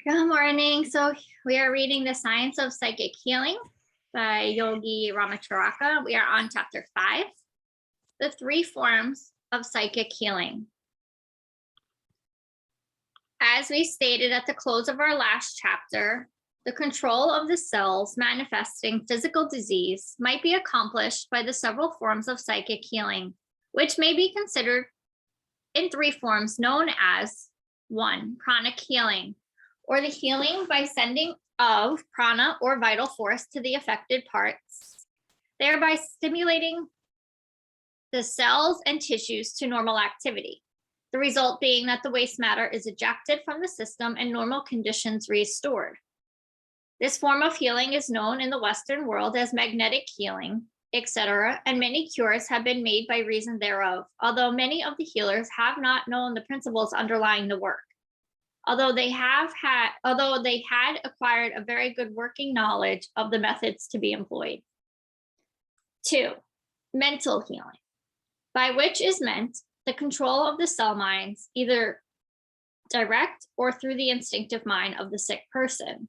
Good morning. So we are reading The Science of Psychic Healing by Yogi Ramacharaka. We are on chapter 5, the 3 forms of psychic healing. As we stated at the close of our last chapter, the control of the cells manifesting physical disease might be accomplished by the several forms of psychic healing, which may be considered in 3 forms known as 1. Pranic healing, or the healing by sending of prana or vital force to the affected parts, thereby stimulating the cells and tissues to normal activity. The result being that the waste matter is ejected from the system and normal conditions restored. This form of healing is known in the Western world as magnetic healing, etc., and many cures have been made by reason thereof, although many of the healers have not known the principles underlying the work. Although they had acquired a very good working knowledge of the methods to be employed. 2. Mental healing, by which is meant the control of the cell minds, either direct or through the instinctive mind of the sick person.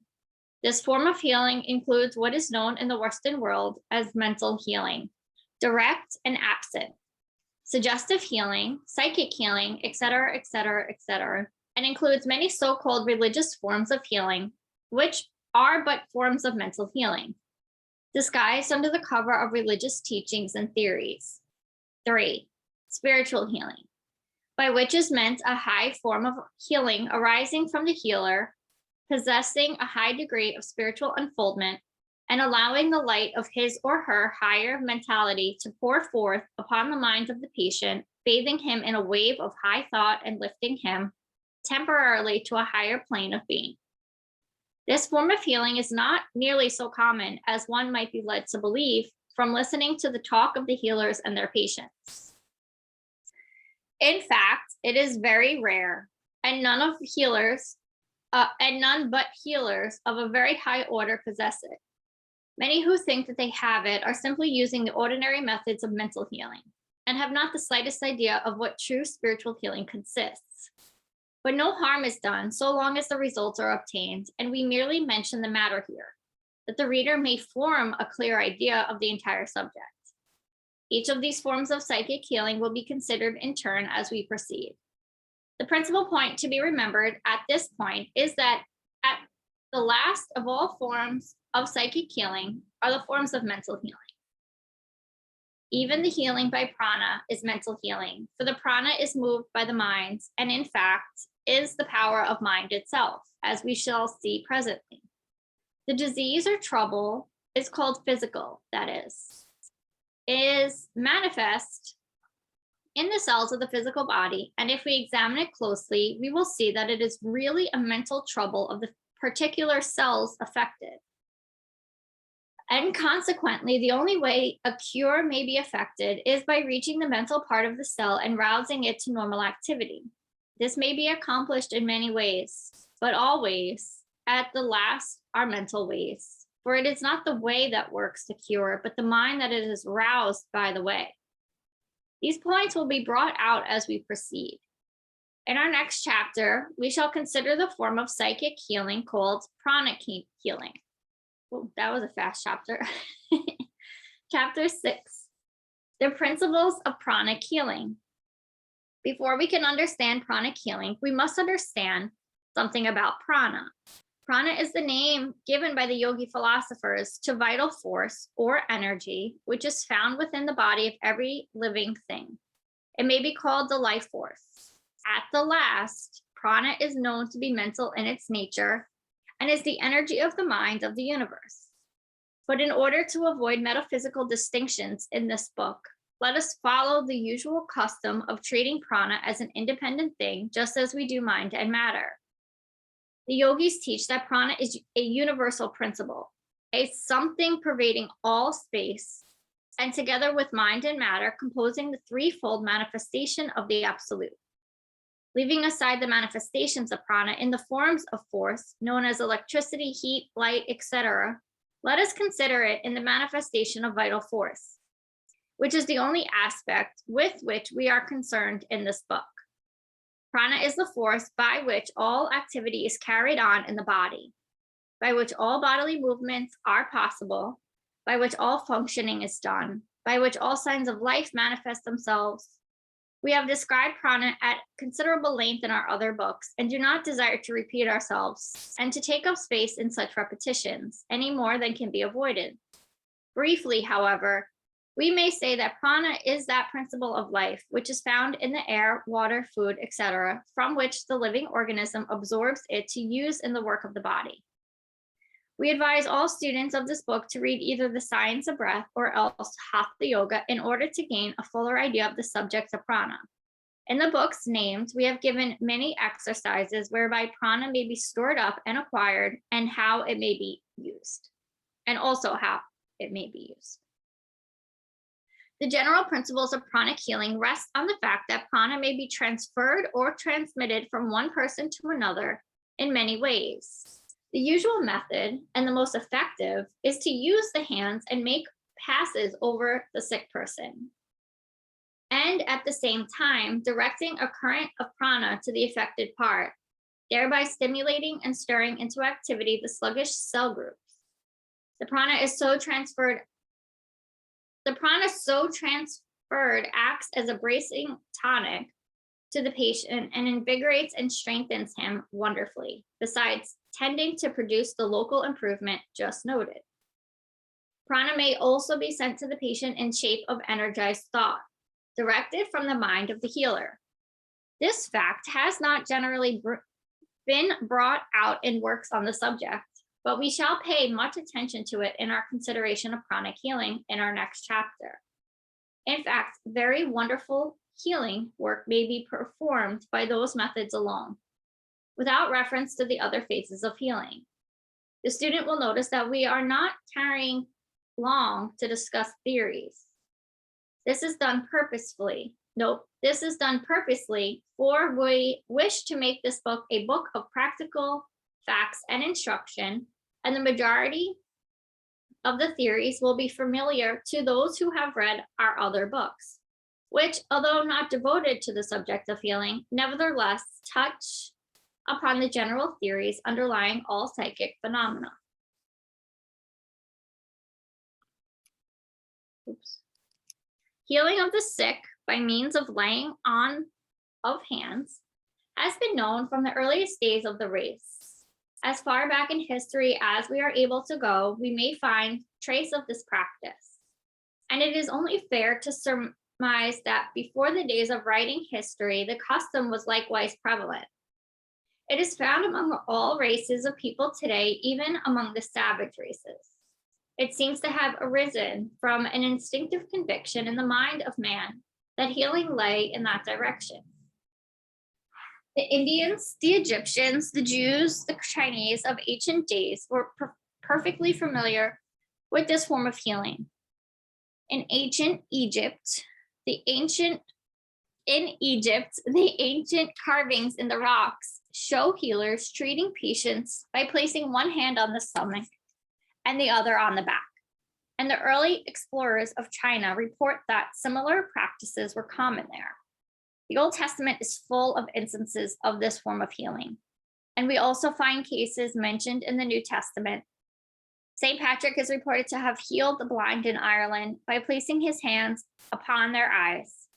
This form of healing includes what is known in the Western world as mental healing, direct and absent, suggestive healing, psychic healing, etc., etc., etc., and includes many so-called religious forms of healing, which are but forms of mental healing, disguised under the cover of religious teachings and theories. 3. Spiritual healing, by which is meant a high form of healing arising from the healer, possessing a high degree of spiritual unfoldment and allowing the light of his or her higher mentality to pour forth upon the mind of the patient, bathing him in a wave of high thought and lifting him temporarily to a higher plane of being. This form of healing is not nearly so common as one might be led to believe from listening to the talk of the healers and their patients. In fact, it is very rare, and none but healers of a very high order possess it. Many who think that they have it are simply using the ordinary methods of mental healing and have not the slightest idea of what true spiritual healing consists. But no harm is done so long as the results are obtained, and we merely mention the matter here, that the reader may form a clear idea of the entire subject. Each of these forms of psychic healing will be considered in turn as we proceed. The principal point to be remembered at this point is that at the last of all forms of psychic healing are the forms of mental healing. Even the healing by prana is mental healing, for the prana is moved by the mind, and in fact is the power of mind itself, as we shall see presently. The disease or trouble is called physical, that is manifest in the cells of the physical body, and if we examine it closely, we will see that it is really a mental trouble of the particular cells affected. And consequently, the only way a cure may be effected is by reaching the mental part of the cell and rousing it to normal activity. This may be accomplished in many ways, but all ways at the last are mental ways. For it is not the way that works to cure, but the mind that it is roused by the way. These points will be brought out as we proceed. In our next chapter, we shall consider the form of psychic healing called pranic healing. Oh, that was a fast chapter. Chapter 6, the principles of pranic healing. Before we can understand pranic healing, we must understand something about prana. Prana is the name given by the yogi philosophers to vital force or energy, which is found within the body of every living thing. It may be called the life force. At the last, prana is known to be mental in its nature and is the energy of the mind of the universe. But in order to avoid metaphysical distinctions in this book, let us follow the usual custom of treating prana as an independent thing, just as we do mind and matter. The yogis teach that prana is a universal principle, a something pervading all space, and together with mind and matter, composing the threefold manifestation of the absolute. Leaving aside the manifestations of prana in the forms of force, known as electricity, heat, light, etc., let us consider it in the manifestation of vital force, which is the only aspect with which we are concerned in this book. Prana is the force by which all activity is carried on in the body, by which all bodily movements are possible, by which all functioning is done, by which all signs of life manifest themselves. We have described prana at considerable length in our other books and do not desire to repeat ourselves and to take up space in such repetitions any more than can be avoided. Briefly, however, we may say that prana is that principle of life which is found in the air, water, food, etc., from which the living organism absorbs it to use in the work of the body. We advise all students of this book to read either The Science of Breath or else Hatha Yoga in order to gain a fuller idea of the subject of prana. In the books named, we have given many exercises whereby prana may be stored up and acquired and how it may be used, and also how it may be used. The general principles of pranic healing rest on the fact that prana may be transferred or transmitted from one person to another in many ways. The usual method and the most effective is to use the hands and make passes over the sick person, and at the same time directing a current of prana to the affected part, thereby stimulating and stirring into activity the sluggish cell groups. The prana so transferred acts as a bracing tonic to the patient and invigorates and strengthens him wonderfully, besides tending to produce the local improvement just noted. Prana may also be sent to the patient in shape of energized thought, directed from the mind of the healer. This fact has not generally been brought out in works on the subject, but we shall pay much attention to it in our consideration of pranic healing in our next chapter. In fact, very wonderful healing work may be performed by those methods alone, without reference to the other phases of healing. The student will notice that we are not tarrying long to discuss theories. This is done purposefully. Nope, this is done purposely, for we wish to make this book a book of practical facts and instruction, and the majority of the theories will be familiar to those who have read our other books, which, although not devoted to the subject of healing, nevertheless touch upon the general theories underlying all psychic phenomena. Healing of the sick by means of laying on of hands has been known from the earliest days of the race. As far back in history as we are able to go, we may find trace of this practice. And it is only fair to surmise that before the days of writing history, the custom was likewise prevalent. It is found among all races of people today, even among the savage races. It seems to have arisen from an instinctive conviction in the mind of man that healing lay in that direction. The Indians, the Egyptians, the Jews, the Chinese of ancient days were perfectly familiar with this form of healing. In Egypt, the ancient carvings in the rocks show healers treating patients by placing one hand on the stomach and the other on the back. And the early explorers of China report that similar practices were common there. The Old Testament is full of instances of this form of healing. And we also find cases mentioned in the New Testament. St. Patrick is reported to have healed the blind in Ireland by placing his hands upon their eyes.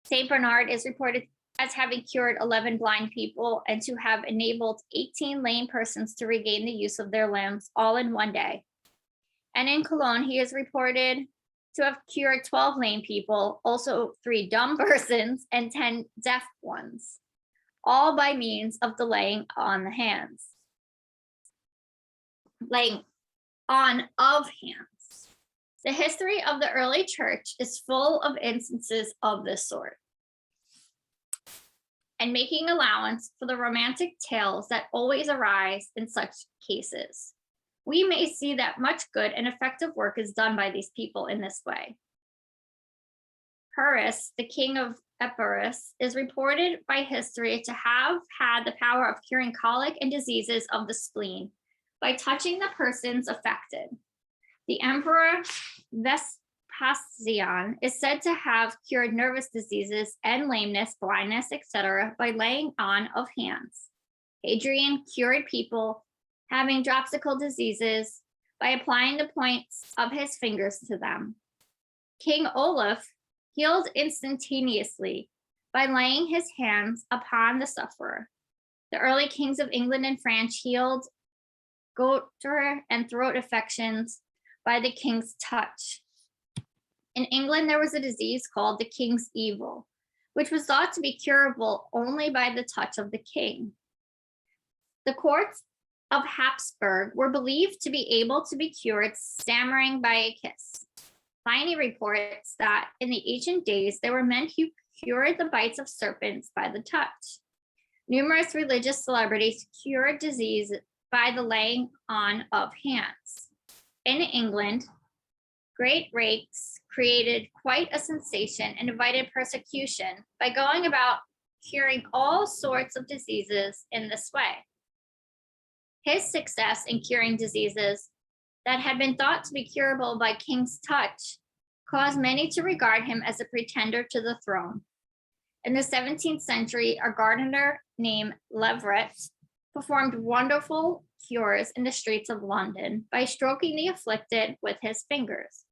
St. Bernard is reported as having cured 11 blind people and to have enabled 18 lame persons to regain the use of their limbs all in one day. And in Cologne, he is reported to have cured 12 lame people, also 3 dumb persons and 10 deaf ones, all by means of the laying on the hands. Laying on of hands. The history of the early church is full of instances of this sort. And making allowance for the romantic tales that always arise in such cases, we may see that much good and effective work is done by these people in this way. Pyrrhus, the king of Epirus, is reported by history to have had the power of curing colic and diseases of the spleen by touching the persons affected. The emperor Halcyon is said to have cured nervous diseases and lameness, blindness, etc., by laying on of hands. Hadrian cured people having dropsical diseases by applying the points of his fingers to them. King Olaf healed instantaneously by laying his hands upon the sufferer. The early kings of England and France healed goiter and throat affections by the king's touch. In England, there was a disease called the king's evil, which was thought to be curable only by the touch of the king. The courts of Habsburg were believed to be able to be cured stammering by a kiss. Pliny reports that in the ancient days, there were men who cured the bites of serpents by the touch. Numerous religious celebrities cured disease by the laying on of hands. In England, great rakes created quite a sensation and invited persecution by going about curing all sorts of diseases in this way. His success in curing diseases that had been thought to be curable by king's touch caused many to regard him as a pretender to the throne. In the 17th century, a gardener named Leverett performed wonderful cures in the streets of London by stroking the afflicted with his fingers.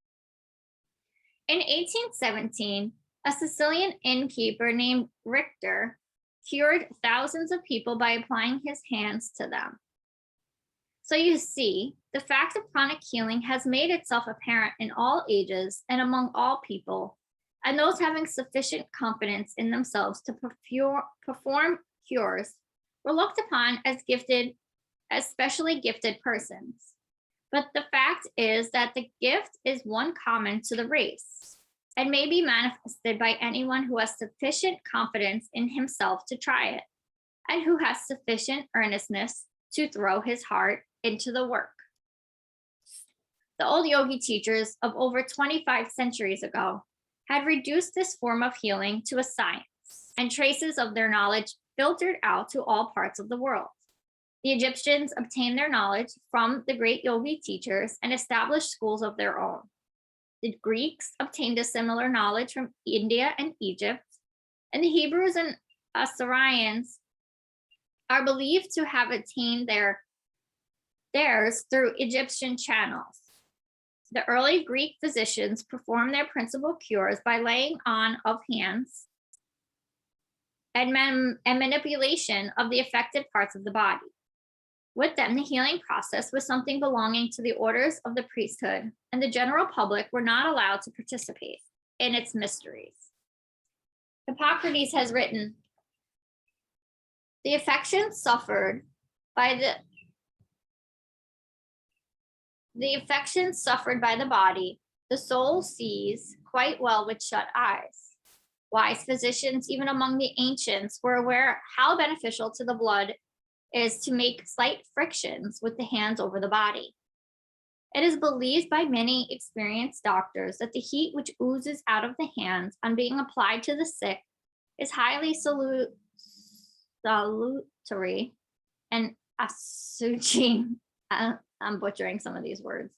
In 1817, a Sicilian innkeeper named Richter cured thousands of people by applying his hands to them. So you see, the fact of chronic healing has made itself apparent in all ages and among all people, and those having sufficient confidence in themselves to perform cures were looked upon as specially gifted persons. But the fact is that the gift is one common to the race and may be manifested by anyone who has sufficient confidence in himself to try it, and who has sufficient earnestness to throw his heart into the work. The old yogi teachers of over 25 centuries ago had reduced this form of healing to a science, and traces of their knowledge filtered out to all parts of the world. The Egyptians obtained their knowledge from the great yogi teachers and established schools of their own. The Greeks obtained a similar knowledge from India and Egypt, and the Hebrews and Assyrians are believed to have attained theirs through Egyptian channels. The early Greek physicians performed their principal cures by laying on of hands and manipulation of the affected parts of the body. With them, the healing process was something belonging to the orders of the priesthood, and the general public were not allowed to participate in its mysteries. Hippocrates has written, the affections suffered by the body, the soul sees quite well with shut eyes. Wise physicians, even among the ancients, were aware how beneficial to the blood is to make slight frictions with the hands over the body. It is believed by many experienced doctors that the heat which oozes out of the hands on being applied to the sick is highly salutary and assuaging. I'm butchering some of these words.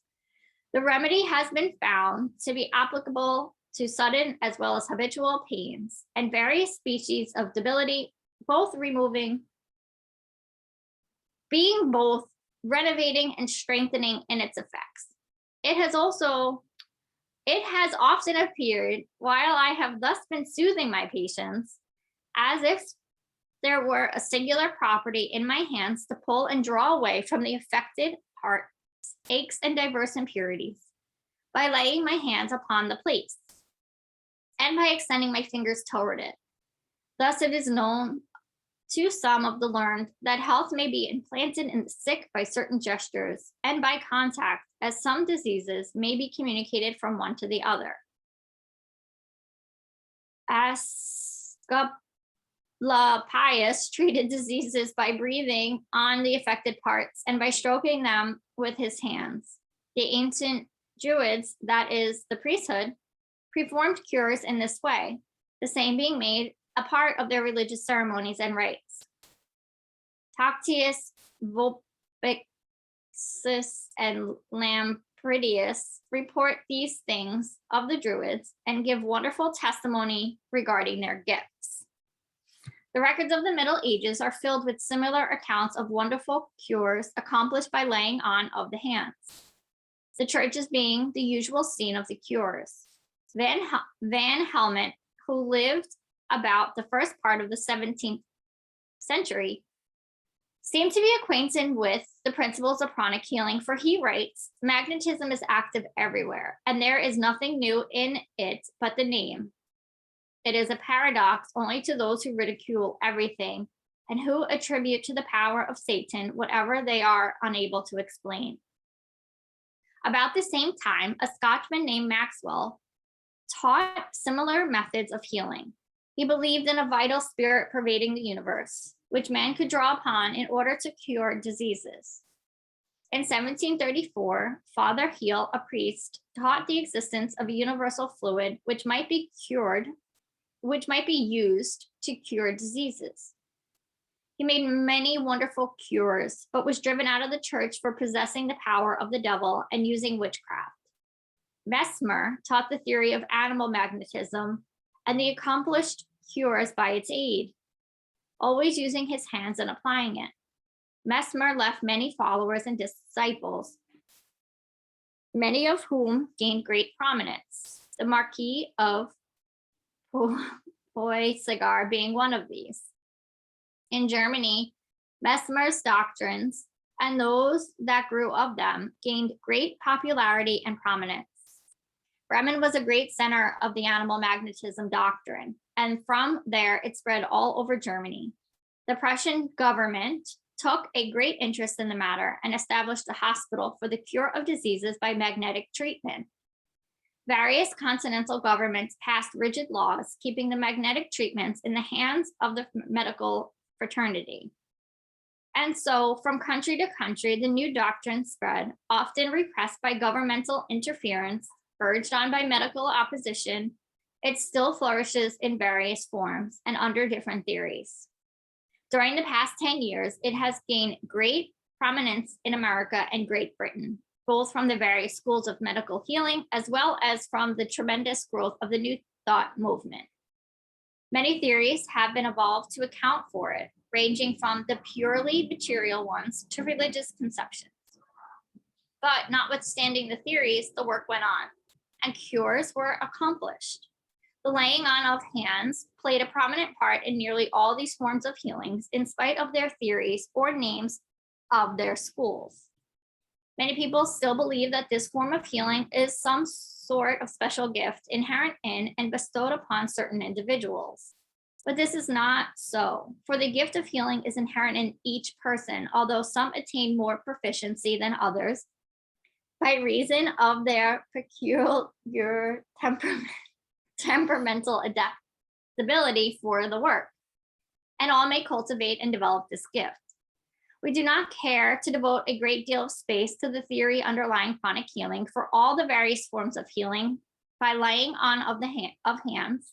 The remedy has been found to be applicable to sudden as well as habitual pains and various species of debility, being both renovating and strengthening in its effects. It has often appeared, while I have thus been soothing my patients, as if there were a singular property in my hands to pull and draw away from the affected parts, aches, and diverse impurities, by laying my hands upon the place, and by extending my fingers toward it. Thus it is known to some of the learned that health may be implanted in the sick by certain gestures and by contact, as some diseases may be communicated from one to the other. Asclepius treated diseases by breathing on the affected parts and by stroking them with his hands. The ancient Druids, that is, the priesthood, performed cures in this way, the same being made a part of their religious ceremonies and rites. Tactius, Vulpixus, and Critias report these things of the Druids and give wonderful testimony regarding their gifts. The records of the Middle Ages are filled with similar accounts of wonderful cures accomplished by laying on of the hands, the churches being the usual scene of the cures. Van Helmont, who lived about the first part of the 17th century, seemed to be acquainted with the principles of pranic healing, for he writes, magnetism is active everywhere, and there is nothing new in it but the name. It is a paradox only to those who ridicule everything and who attribute to the power of Satan whatever they are unable to explain. About the same time, a Scotchman named Maxwell taught similar methods of healing. He believed in a vital spirit pervading the universe, which man could draw upon in order to cure diseases. In 1734, Father Heal, a priest, taught the existence of a universal fluid which might be used to cure diseases. He made many wonderful cures, but was driven out of the church for possessing the power of the devil and using witchcraft. Mesmer taught the theory of animal magnetism and the accomplished cures by its aid, always using his hands and applying it. Mesmer left many followers and disciples, many of whom gained great prominence, the Marquis of Poiseuille being one of these. In Germany, Mesmer's doctrines and those that grew of them gained great popularity and prominence. Bremen was a great center of the animal magnetism doctrine, and from there it spread all over Germany. The Prussian government took a great interest in the matter and established a hospital for the cure of diseases by magnetic treatment. Various continental governments passed rigid laws keeping the magnetic treatments in the hands of the medical fraternity. And so, from country to country, the new doctrine spread, often repressed by governmental interference, urged on by medical opposition. It still flourishes in various forms and under different theories. During the past 10 years, it has gained great prominence in America and Great Britain, both from the various schools of medical healing as well as from the tremendous growth of the New Thought movement. Many theories have been evolved to account for it, ranging from the purely material ones to religious conceptions. But notwithstanding the theories, the work went on, and cures were accomplished. The laying on of hands played a prominent part in nearly all these forms of healings, in spite of their theories or names of their schools. Many people still believe that this form of healing is some sort of special gift inherent in and bestowed upon certain individuals. But this is not so, for the gift of healing is inherent in each person, although some attain more proficiency than others by reason of their peculiar temperamental adaptability for the work, and all may cultivate and develop this gift. We do not care to devote a great deal of space to the theory underlying pranic healing, for all the various forms of healing by laying on of hands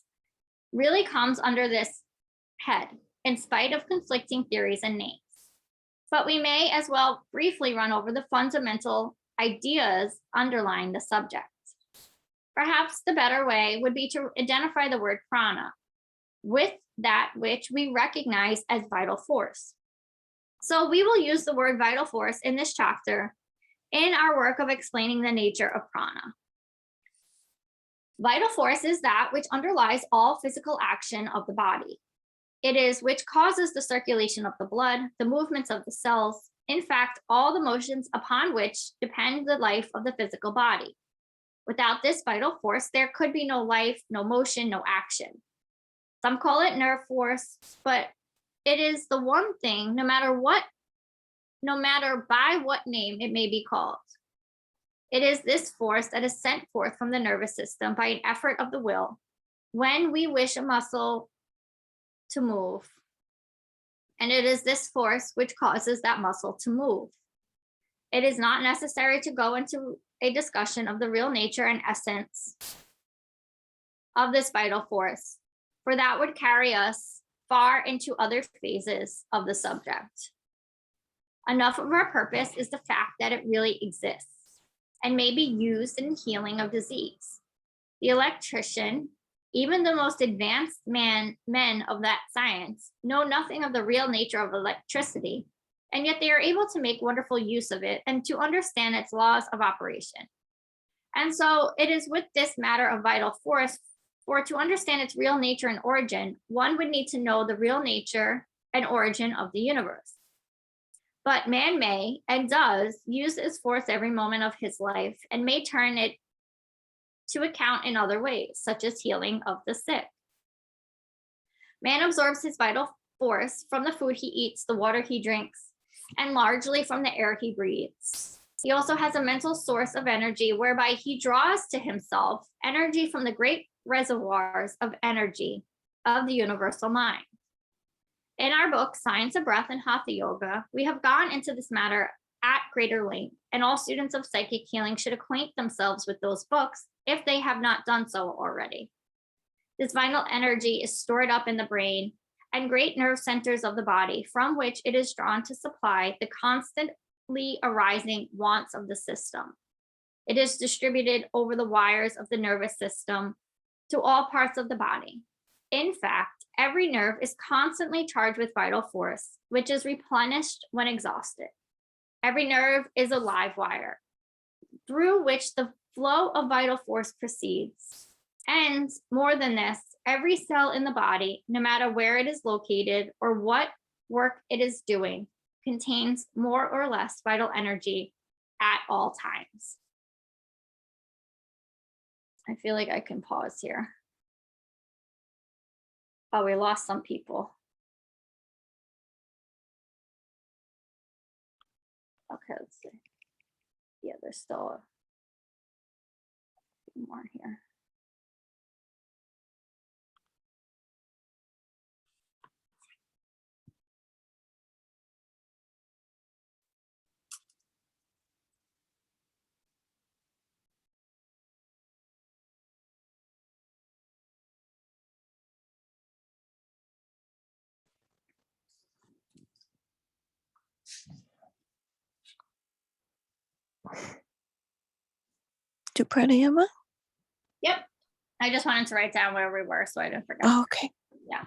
really comes under this head, in spite of conflicting theories and names. But we may as well briefly run over the fundamental ideas underlying the subject. Perhaps the better way would be to identify the word prana with that which we recognize as vital force. So we will use the word vital force in this chapter in our work of explaining the nature of prana. Vital force is that which underlies all physical action of the body. It is which causes the circulation of the blood, the movements of the cells, in fact, all the motions upon which depend the life of the physical body. Without this vital force, there could be no life, no motion, no action. Some call it nerve force, but it is the one thing, no matter by what name it may be called. It is this force that is sent forth from the nervous system by an effort of the will when we wish a muscle to move. And it is this force which causes that muscle to move. It is not necessary to go into a discussion of the real nature and essence of this vital force, for that would carry us far into other phases of the subject. Enough of our purpose is the fact that it really exists. and may be used in healing of disease. The electrician, even the most advanced men of that science, know nothing of the real nature of electricity, and yet they are able to make wonderful use of it and to understand its laws of operation. And so it is with this matter of vital force, for to understand its real nature and origin, one would need to know the real nature and origin of the universe. But man may and does use this force every moment of his life and may turn it to account in other ways, such as healing of the sick. Man absorbs his vital force from the food he eats, the water he drinks, and largely from the air he breathes. He also has a mental source of energy whereby he draws to himself energy from the great reservoirs of energy of the universal mind. In our book, Science of Breath and Hatha Yoga, we have gone into this matter at greater length, and all students of psychic healing should acquaint themselves with those books if they have not done so already. This vital energy is stored up in the brain and great nerve centers of the body, from which it is drawn to supply the constantly arising wants of the system. It is distributed over the wires of the nervous system to all parts of the body. In fact, every nerve is constantly charged with vital force, which is replenished when exhausted. Every nerve is a live wire through which the flow of vital force proceeds. And more than this, every cell in the body, no matter where it is located or what work it is doing, contains more or less vital energy at all times. I feel like I can pause here. Oh, we lost some people. Okay, let's see. Yeah, there's still a few more here. Do pranayama? Yep. I just wanted to write down where we were so I didn't forget. Oh, okay. Yeah.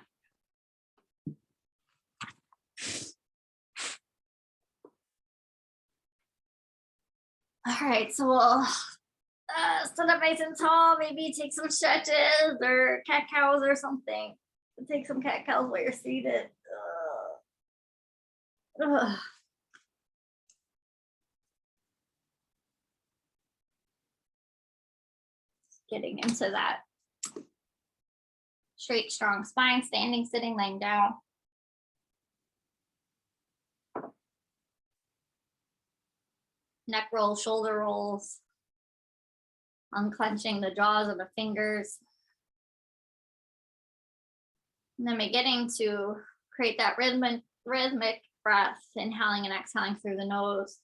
All right, so we'll stand up nice and tall, maybe take some stretches or cat cows or something. Take some cat cows while you're seated. Ugh. Getting into that straight, strong spine, standing, sitting, laying down. Neck rolls, shoulder rolls. Unclenching the jaws of the fingers. And then beginning to create that rhythmic breath, inhaling and exhaling through the nose.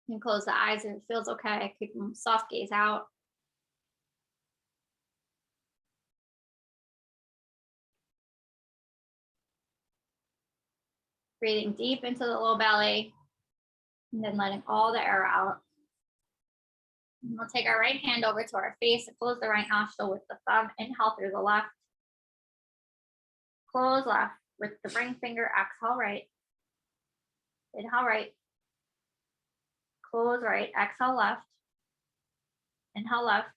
You can close the eyes if it feels okay. Keep them soft gaze out. Breathing deep into the low belly, and then letting all the air out. And we'll take our right hand over to our face and close the right nostril with the thumb. Inhale through the left. Close left with the ring finger. Exhale right. Inhale right. Close right. Exhale left. Inhale left.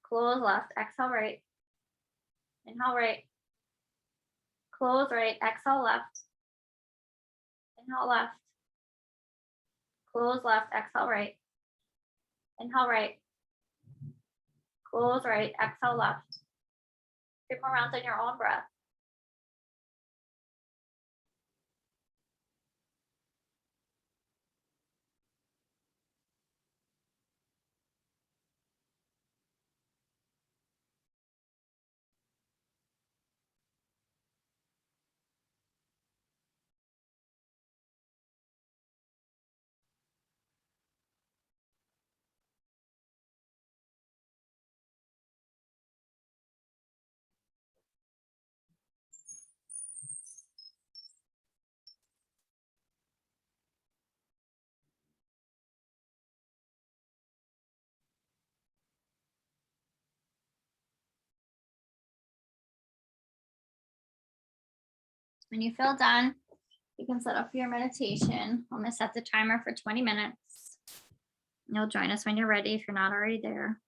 Close left. Exhale right. Inhale right. Close right. Exhale left. Inhale left. Close left. Exhale right. Inhale right. Close right. Exhale left. 3 more rounds on your own breath. When you feel done, you can set up your meditation. I'm going to set the timer for 20 minutes. You'll join us when you're ready if you're not already there.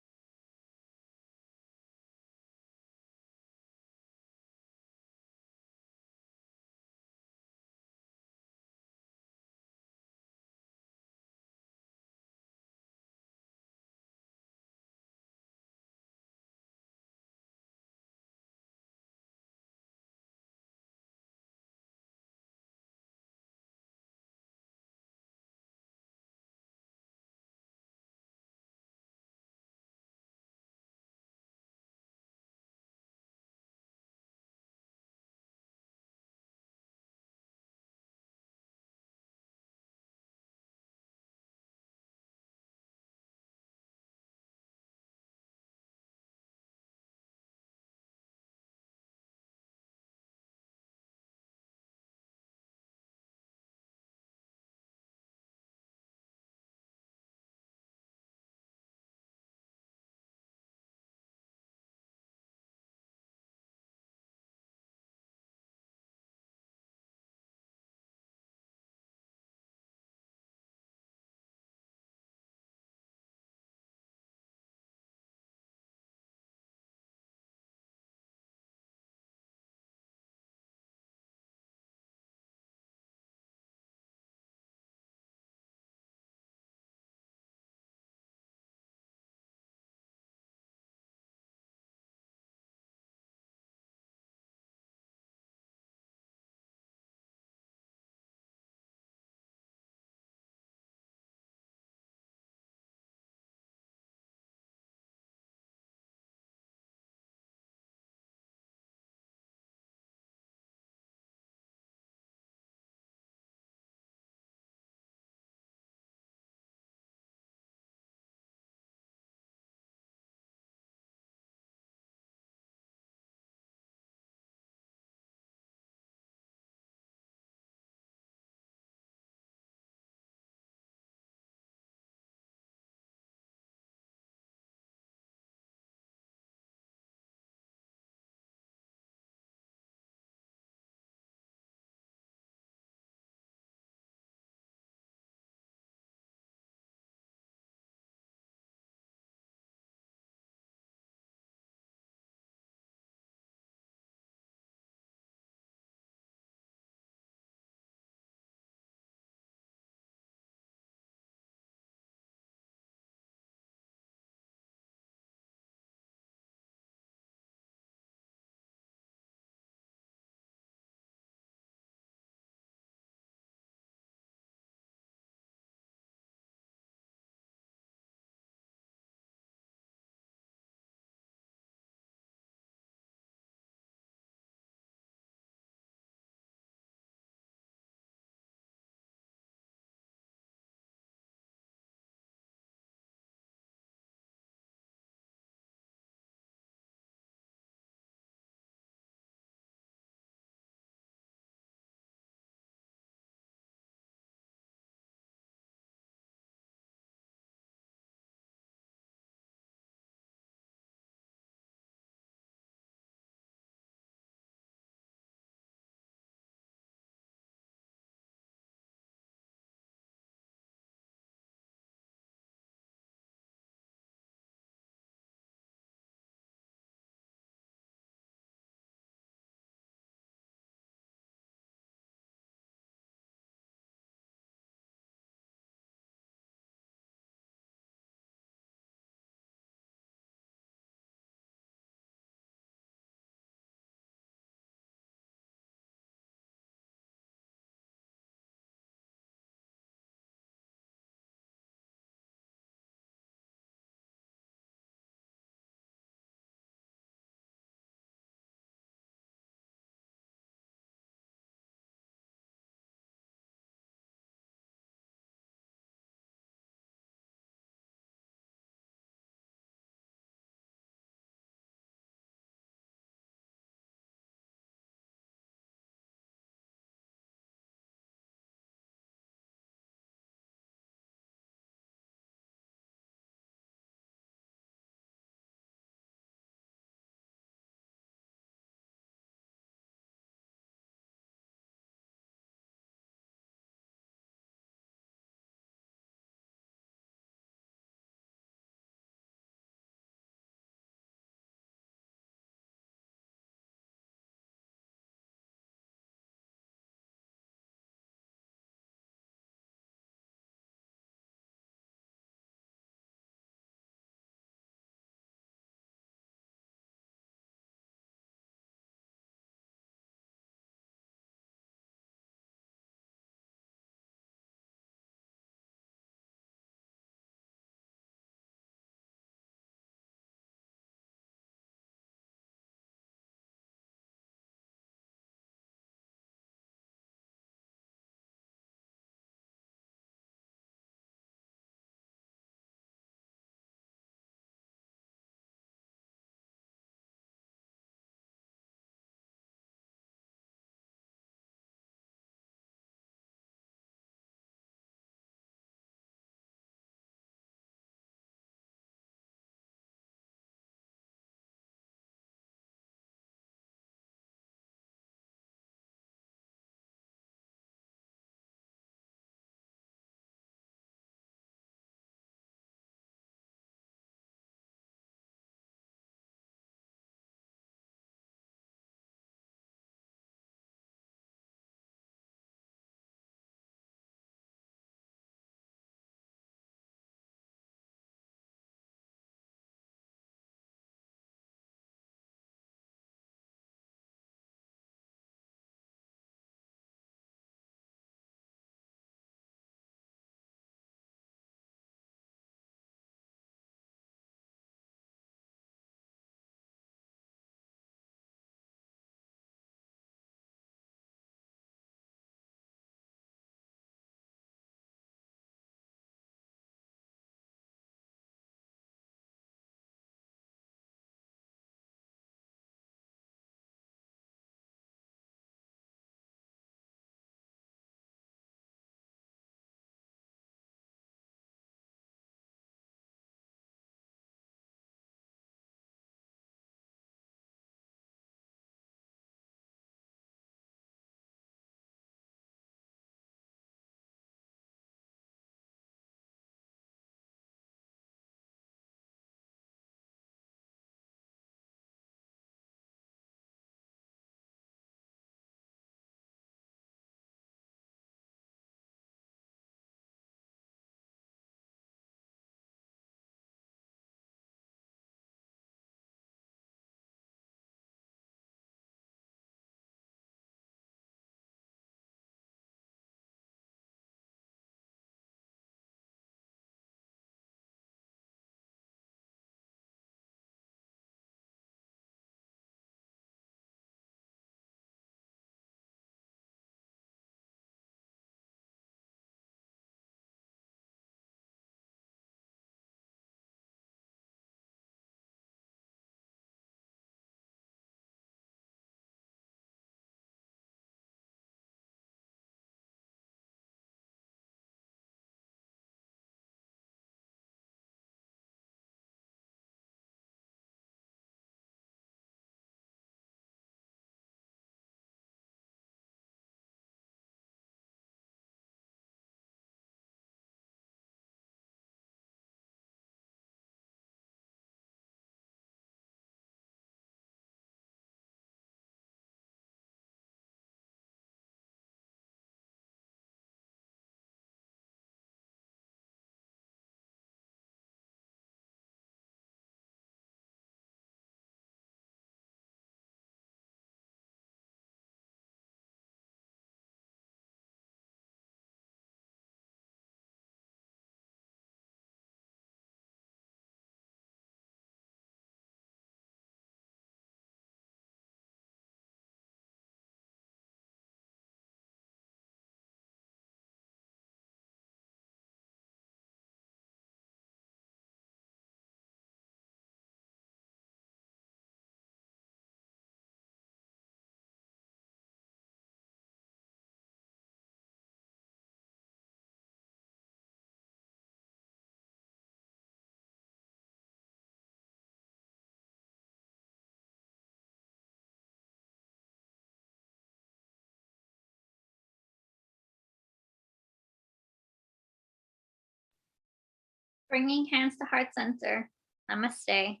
Bringing hands to heart center. Namaste.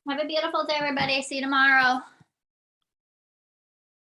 Have a beautiful day, everybody. See you tomorrow.